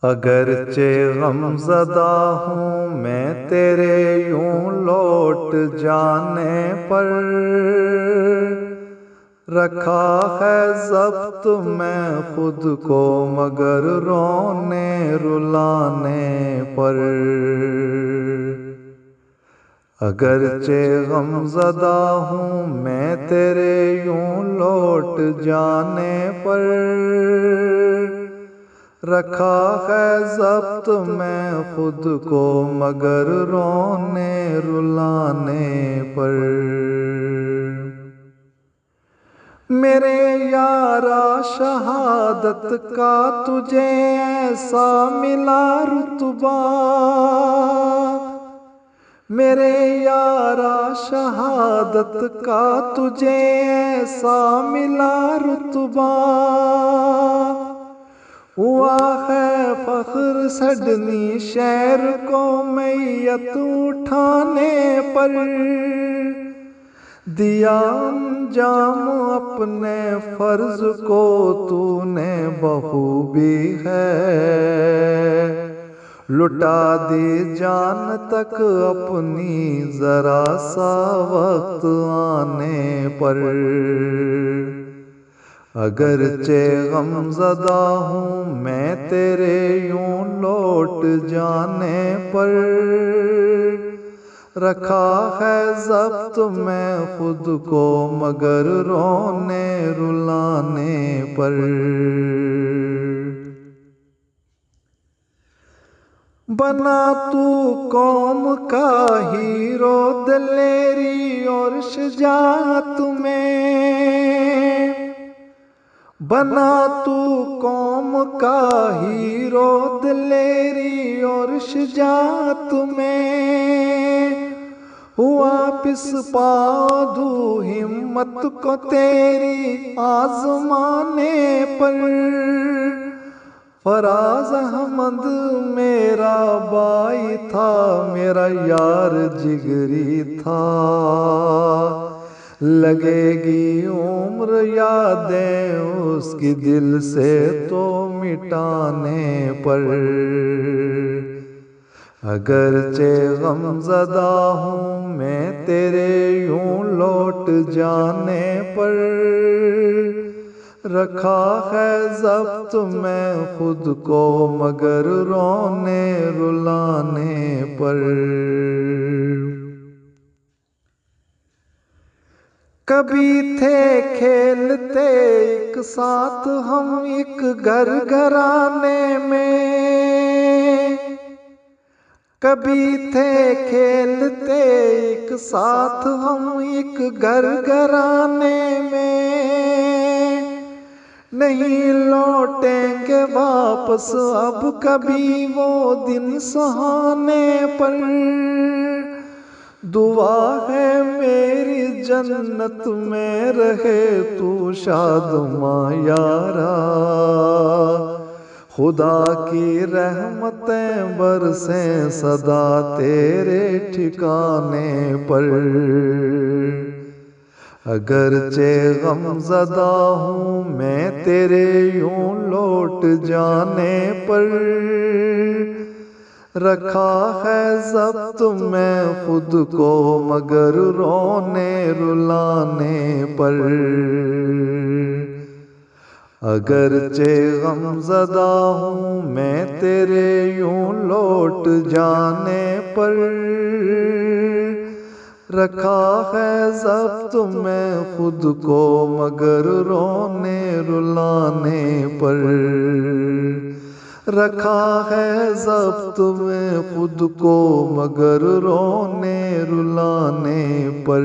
اگرچہ غم زدہ ہوں میں تیرے یوں لوٹ جانے پر، رکھا ہے ضبط میں خود کو مگر رونے رلانے پر۔ اگرچہ غم زدہ ہوں میں تیرے یوں لوٹ جانے پر، رکھا ہے ضبط میں خود کو مگر رونے رلانے پر۔ میرے یارا شہادت کا تجھے ایسا ملا رتبہ، میرے یارا شہادت کا تجھے ایسا ملا رتبہ، ہوا ہے فخر سڈنی شہر کو میت اٹھانے پر، دیا انجام اپنے فرض کو تو نے بخوبی ہے، لٹا دی جان تک اپنی ذرا سا وقت آنے پر۔ اگرچہ غم زدہ ہوں میں تیرے یوں لوٹ جانے پر، رکھا ہے ضبط میں خود کو مگر رونے رلانے پر۔ بنا تو قوم کا ہیرو دلیری اور شجاعت میں، بنا تو قوم کا ہیرو دلیری اور شجاعت میں، ہوا پس پادو ہمت کو تیری آزمانے پر۔ فراز احمد میرا بھائی تھا، میرا یار جگری تھا، لگے گی عمر یادیں اس کی دل سے تو مٹانے پر۔ اگرچہ غم زدہ ہوں میں تیرے یوں لوٹ جانے پر، رکھا ہے ضبط میں خود کو مگر رونے رلانے پر۔ کبھی تھے کھیلتے ایک ساتھ ہم ایک گھر گھرانے میں، کبھی تھے کھیلتے ایک ساتھ ہم ایک گھر گھرانے میں، نہیں لوٹیں گے واپس اب کبھی وہ دن سہانے پر۔ دعا ہے میری جنت میں رہے تو شادماں یارا، خدا کی رحمتیں برسیں سدا تیرے ٹھکانے پر۔ اگرچہ غم زدہ ہوں میں تیرے یوں لوٹ جانے پر، رکھا ہے ضبط میں خود کو مگر رونے رلانے پر۔ اگرچہ غم زدہ ہوں میں تیرے یوں لوٹ جانے پر، رکھا ہے ضبط میں خود کو مگر رونے رلانے پر۔ رکھا ہے ضبط میں خود کو مگر رونے رلانے پر۔